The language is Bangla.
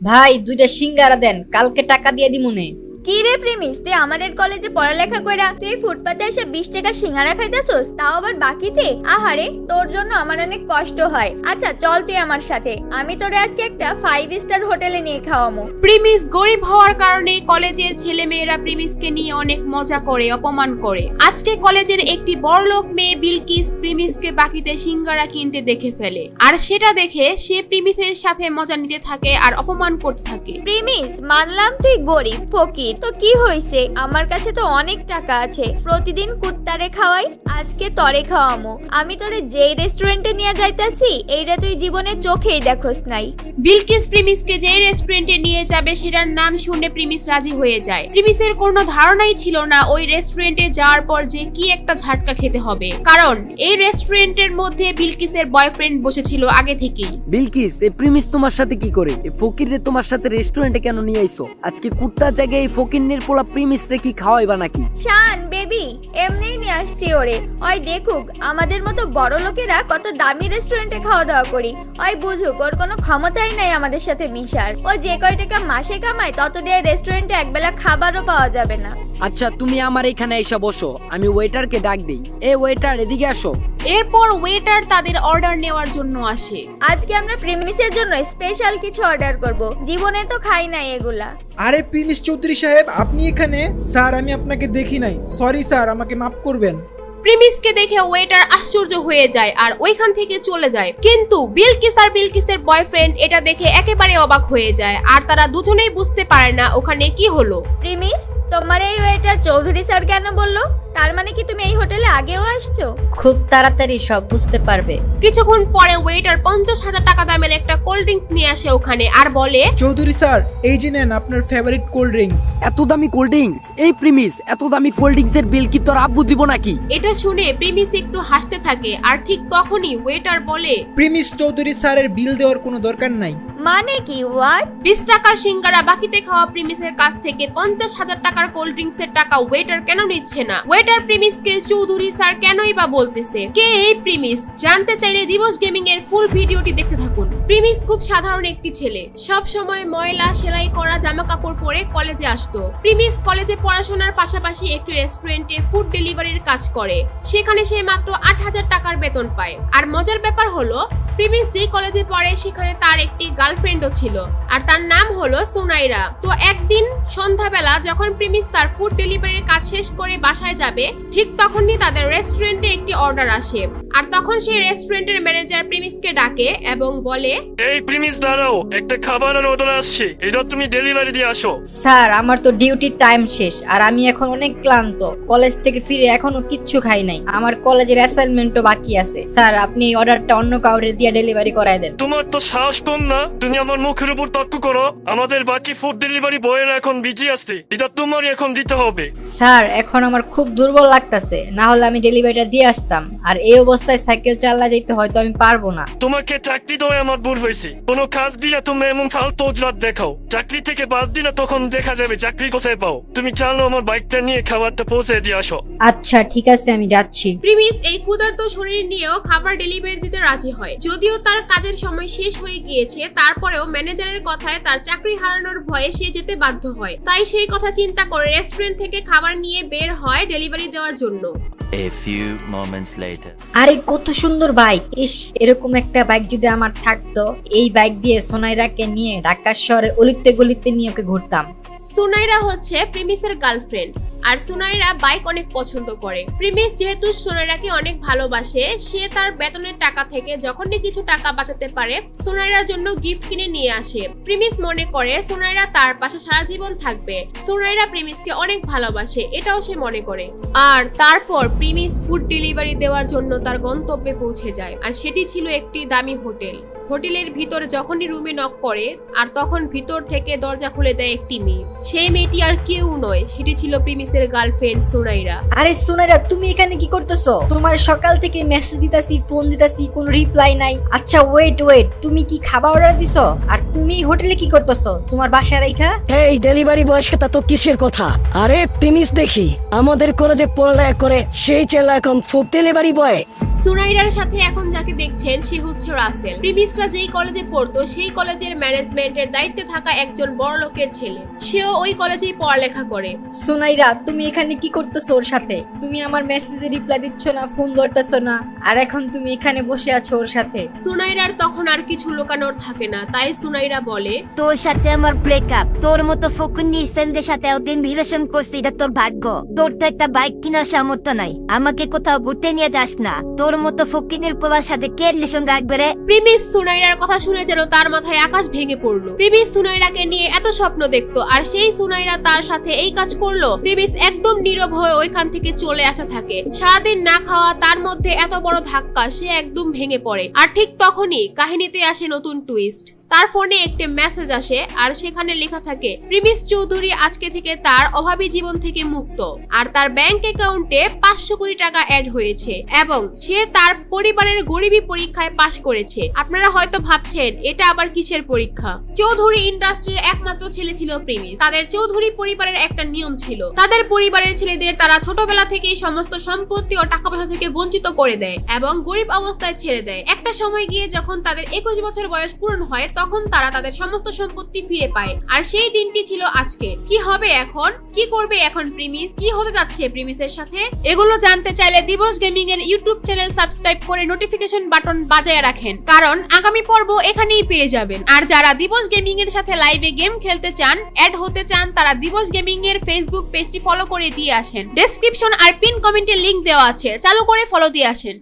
ভাই দুইটা সিঙ্গারা দেন, কালকে টাকা দিয়ে দিমুনে। কি রে প্রেমিস, তুই আমাদের কলেজে পড়ালেখা কইরা তুই ফুটপাতে এসে 20 টাকা সিঙ্গারা খাইতেছস, তাও আবার বাকিতে? আহারে, তোর জন্য আমার অনেক কষ্ট হয়। আচ্ছা চল তুই আমার সাথে, আমি তোরে আজকে একটা 5 স্টার হোটেলে নিয়ে খাওয়ামু। প্রিমিস গরিব হওয়ার কারণে কলেজের ছেলেমেয়েরা প্রিমিসকে নিয়ে অনেক মজা করে, অপমান করে। আজকে কলেজের একটি বড়লোক মেয়ে বিলকিস প্রিমিসকে বাকিতে সিঙ্গারা কিনতে দেখে ফেলে, আর সেটা দেখে সে প্রিমিসের সাথে মজা নিতে থাকে আর অপমান করতে থাকে। প্রেমিস, মানলাম তুই গরিব ফকির, তো কি হইছে, আমার কাছে তো অনেক টাকা আছে, প্রতিদিন কুত্তারে খাওয়াই, আজকে তরে খাওয়ামু। আমি তোরে যেই রেস্টুরেন্টে নিয়ে যাইতাছি এইটা তুই জীবনে চোখেই দেখোস নাই। বিলকিস প্রিমিসকে যে রেস্টুরেন্টে নিয়ে যাবে সেটার নাম শুনে প্রিমিস রাজি হয়ে যায়। প্রিমিসের কোনো ধারণাই ছিল না ওই রেস্টুরেন্টে যাওয়ার পর যে কি একটা ঝাটকা খেতে হবে, কারণ এই রেস্টুরেন্টের মধ্যে বিলকিসের বয়ফ্রেন্ড বসেছিল আগে থেকেই। বিলকিস, এই প্রিমিস তোমার সাথে কি করে? এই ফকিররে তোমার সাথে রেস্টুরেন্টে কেন নিয়ে আইছো? আজকে কুত্তার জায়গায় এই ফকিরনের পোলা প্রিমিস রে কি খাওয়াইবা নাকি? শান বেবি, এমনিই নিয়ে আসছি ওরে, ওই দেখুক আমাদের মতো বড় লোকেরা কত দামি রেস্টুরেন্টে খাওয়া দাওয়া করি, ওই বুঝুক ওর কোনো ক্ষমতাই নাই আমাদের সাথে মিশার। ও যে কয় টাকা মাসে কামায় তত দিয়ে রেস্টুরেন্টে একবেলা খাবারও পাওয়া যাবে না। আচ্ছা তুমি আমার এখানে এসে বসো, আমি ওয়েটারকে ডাক দেই। এ ওয়েটার, এদিকে আসো। এরপর ওয়েটার তাদের অর্ডার নেওয়ার জন্য আসে। আজকে আমরা প্রেমিসের জন্য স্পেশাল কিছু অর্ডার করব, জীবনে তো খাই নাই এগুলা। আরে প্রিমিস চৌধুরী সাহেব, আপনি এখানে? স্যার আমি আপনাকে দেখি নাই, সরি স্যার, আমাকে মাফ করবেন। প্রিমিসকে দেখে ওয়েটার আশ্চর্য হয়ে যায় আর ওইখান থেকে চলে যায়, কিন্তু বিলকিস আর বিলকিসের বয়ফ্রেন্ড এটা দেখে একেবারে অবাক হয়ে যায়, আর তারা দুজনেই বুঝতে পারে না ওখানে কি হলো। প্রেমিস, তোমার এই ওয়েটার চৌধুরী স্যার কেন বললো? তার মানে কি তুমি এই হোটেলে আগেও আসছো? খুব তাড়াতাড়ি সব বুঝতে পারবে। কিছুক্ষণ পরে ওয়েটার 50,000 টাকা দামের একটা কোল্ড ড্রিঙ্কস নিয়ে আসে ওখানে আর বলে, চৌধুরী স্যার, এই যে নেন আপনার ফেভারিট কোল্ড ড্রিঙ্কস। এত দামি কোল্ড ড্রিঙ্কস? এই প্রিমিস, এত দামি কোল্ড ড্রিঙ্কস এর বিল কি তোর আব্বু দিব নাকি? এটা শুনে প্রিমিস একটু হাসতে থাকে, আর ঠিক তখনই ওয়েটার বলে, প্রিমিস চৌধুরী স্যারের বিল দেওয়ার কোনো দরকার নাই। মানে কি? হোয়াট? 20 টাকার সিঙ্গারা বাকিতে খাওয়া প্রিমিসের কাছ থেকে 50,000 টাকার কোল্ড ড্রিঙ্কস এর টাকা ওয়েটার কেন নিচ্ছে না? ওয়েটার প্রিমিসকে চৌধুরী স্যার কেনই বা বলতেছে? কে এই প্রিমিস? জানতে চাইলে দিবস গেমিং এর ফুল ভিডিওটি দেখতে থাকুন। প্রিমিস খুব সাধারণ একটি ছেলে, সব সময় ময়লা সেলাই করা জামা কাপড় পরে কলেজে আসতো। প্রিমিস কলেজে পড়াশোনার পাশাপাশি একটি রেস্টুরেন্টে ফুড ডেলিভারির কাজ করে, সেখানে সে মাত্র 8,000 টাকার বেতন পায়। আর মজার ব্যাপার হলো, প্রিমিস যে কলেজে পড়ে সেখানে তার একটি গার্লফ্রেন্ডও ছিল, আর তার নাম হলো সুনাইরা। তো একদিন সন্ধ্যাবেলা যখন প্রিমিস তার ফুড ডেলিভারির কাজ শেষ করে বাসায় যাবে, ঠিক তখনই তাদের রেস্টুরেন্টে একটি অর্ডার আসে, আর তখন সেই রেস্টুরেন্টের ম্যানেজার প্রিমিসকে ডাকে এবং বলে, এই প্রিমিস দাঁড়াও, একটা খাবারের অর্ডার আসছে, এটা তুমি ডেলিভারি দিয়ে আসো। স্যার আমার তো ডিউটির টাইম শেষ, আর আমি এখন অনেক ক্লান্ত। কলেজ থেকে ফিরে এখনো কিচ্ছু খাই নাই, আমার কলেজের অ্যাসাইনমেন্টও বাকি আছে। স্যার আপনি এই অর্ডারটা অন্য কাউরে দিয়ে ডেলিভারি করায় দেন। তোমার তো সাহস কম না, তুমি আমার মুখের উপর তর্ক করো। আমাদের বাকি ফুড ডেলিভারি বয়েরা এখন বিজি আছে, এটা তোমারই এখন দিতে হবে। স্যার এখন আমার খুব দুর্বল লাগতেছে, না হলে আমি ডেলিভারিটা দিয়ে আসতাম, আর এই অবস্থায় সাইকেল চালা যেতে হয়তো আমি পারবো না। তোমাকে চাকরি দেওয়া আমার ভুল হয়েছে, কোনো কাজ দিলে তুমি এমন ফালতু অজুহাত দেখাও। চাকরি থেকে বাদ দিলে তখন দেখা যাবে চাকরি কোথায় পাও। তুমি চালো আমার বাইকটা নিয়ে খাবারটা পৌঁছে দিয়ে আসো। আচ্ছা ঠিক আছে, আমি যাচ্ছি। প্রিমিস এই ক্ষুধার্ত শরীর নিয়েও খাবার ডেলিভারি দিতে রাজি হয়। যদিও তার কাজের সময় শেষ হয়ে গিয়েছে, তারপরেও ম্যানেজারের কথায় তার চাকরি হারানোর ভয়ে সে যেতে বাধ্য হয়। তাই সেই কথা চিন্তা করে রেস্টুরেন্ট থেকে খাবার নিয়ে বের হয় ডেলিভারি দেওয়ার জন্য। A few moments later. আরে কত সুন্দর বাইক! ইস, এরকম একটা বাইক যদি আমার থাকতো, এই বাইক দিয়ে সোনাইরাকে নিয়ে ঢাকা শহরে অলিতে গলিতে নিয়ে ওকে ঘুরতাম। সুনাইরা হচ্ছে প্রিমিসের গার্লফ্রেন্ড, আর সুনাইরা বাইক অনেক পছন্দ করে। প্রিমিস যেহেতু সুনাইরাকে অনেক ভালোবাসে, সে তার বেতনের টাকা থেকে যখনই কিছু টাকা বাঁচাতে পারে সুনাইরার জন্য গিফট কিনে নিয়ে আসে। প্রিমিস মনে করে সুনাইরা তার পাশে সারা জীবন থাকবে। সুনাইরা প্রিমিসকে অনেক ভালোবাসে, এটাও সে মনে করে। আর তারপর প্রিমিস ফুড ডেলিভারি দেওয়ার জন্য তার গন্তব্যে পৌঁছে যায়, আর সেটি ছিল একটি দামি হোটেল। হোটেলের ভিতর যখনই রুমে নক করে, আর তখন ভিতর থেকে দরজা খুলে দেয় একটি মেয়ে। সেই মেয়েটি আর কেউ নয়, সেটি ছিল প্রিমিসের গার্লফ্রেন্ড সুনাইরা। আরে সুনাইরা, তুমি এখানে কি করতেছো? তোমার সকাল থেকে মেসেজ দিতাছি, ফোন দিতাছি, কোনো রিপ্লাই নাই। আচ্ছা ওয়েট, তুমি কি খাবার অর্ডার দিছো? আর তুমি হোটেলে কি করতেছো তোমার বাসায় রাইখা? এই ডেলিভারি বয়ের সাথে তো কিসের কথা? আরে প্রিমিস দেখি আমাদের কলেজে পড়ালেখা করে সেই ছেলে এখন ফুড ডেলিভারি বয়। সুনাইরার সাথে এখন যাকে দেখছেন সে হচ্ছে রাসেল। প্রিমিসরা যেই কলেজে পড়তো সেই কলেজের ম্যানেজমেন্টের দায়িত্বে থাকা একজন বড় লোকের ছেলে। সেও ওই কলেজেই পড়ালেখা করে। সুনাইরা, তুমি এখানে কি করতেছো ওর সাথে? তুমি আমার মেসেজে রিপ্লাই দিচ্ছ না, ফোন ধরতেছো না, আর এখন তুমি এখানে বসে আছো ওর সাথে। সুনাইরার তখন আর কিছু লুকানোর থাকে না, তাই সুনাইরা বলে, তোর সাথে আমার ব্রেকআপ। তোর মতো ফকুন্নি সেলদের সাথে ওদিন রিলেশন করছি, এটা তোর ভাগ্য। তোর তো একটা বাইক কেনার সামর্থ্য নাই, আমাকে কোথাও ঘুরতে নিয়ে যাস না। তোর মতো ফকিনের পোলার সাথে কে রিলেশন রাখবে রে? প্রিমিস সুনাইরার কথা শুনে যেন তার মাথায় আকাশ ভেঙে পড়লো। প্রিমিস সুনাইরাকে নিয়ে এত স্বপ্ন দেখতো, আর সেই সুনাইরা তার সাথে এই কাজ করলো। প্রিমিস একদম নীরব হয়ে ওইখান থেকে চলে আসতে থাকে। সারাদিন না খাওয়া, তার মধ্যে এত বড় ধাক্কা, সে একদম ভেঙে পড়ে। আর ঠিক তখনই কাহিনীতে আসে নতুন টুইস্ট। তার ফোনে একটি মেসেজ আসে, আর সেখানে লেখা থাকে প্রিমিস চৌধুরী আজকে থেকে তার অভাবী জীবন থেকে মুক্ত, আর তার ব্যাংক অ্যাকাউন্টে 500 কোটি টাকা অ্যাড হয়েছে, এবং সে তার পরিবারের গরিবী পরীক্ষায় পাশ করেছে। আপনারা হয়তো ভাবছেন এটা আবার কিসের পরীক্ষা। চৌধুরী ইন্ডাস্ট্রির একমাত্র ছেলে ছিল প্রিমিস। তাদের চৌধুরী পরিবারের একটা নিয়ম ছিল, তাদের পরিবারের ছেলেদের তারা ছোটবেলা থেকেই সমস্ত সম্পত্তি ও টাকা পয়সা থেকে বঞ্চিত করে দেয় এবং গরিব অবস্থায় ছেড়ে দেয়। একটা সময় গিয়ে যখন তাদের 21 বছর বয়স পূরণ হয়, তখন তারা তাদের সমস্ত সম্পত্তি ফিরে পায়। আর সেই দিনটি ছিল আজকে। কি হবে এখন? কি করবে এখন প্রিমিস? কি হতে যাচ্ছে প্রিমিসের সাথে? এগুলো জানতে চাইলে দিবস গেমিং এর ইউটিউব চ্যানেল সাবস্ক্রাইব করে নোটিফিকেশন বাটন বাজায় রাখেন, কারণ আগামী পর্ব এখানেই পেয়ে যাবেন। আর যারা দিবস গেমিং এর সাথে লাইভে গেম খেলতে চান, অ্যাড হতে চান, তারা দিবস গেমিং এর ফেসবুক পেজটি ফলো করে দিয়ে আসেন। ডেসক্রিপশন আর পিন কমেন্টে লিংক দেওয়া আছে, চালু করে ফলো দিয়ে আসেন।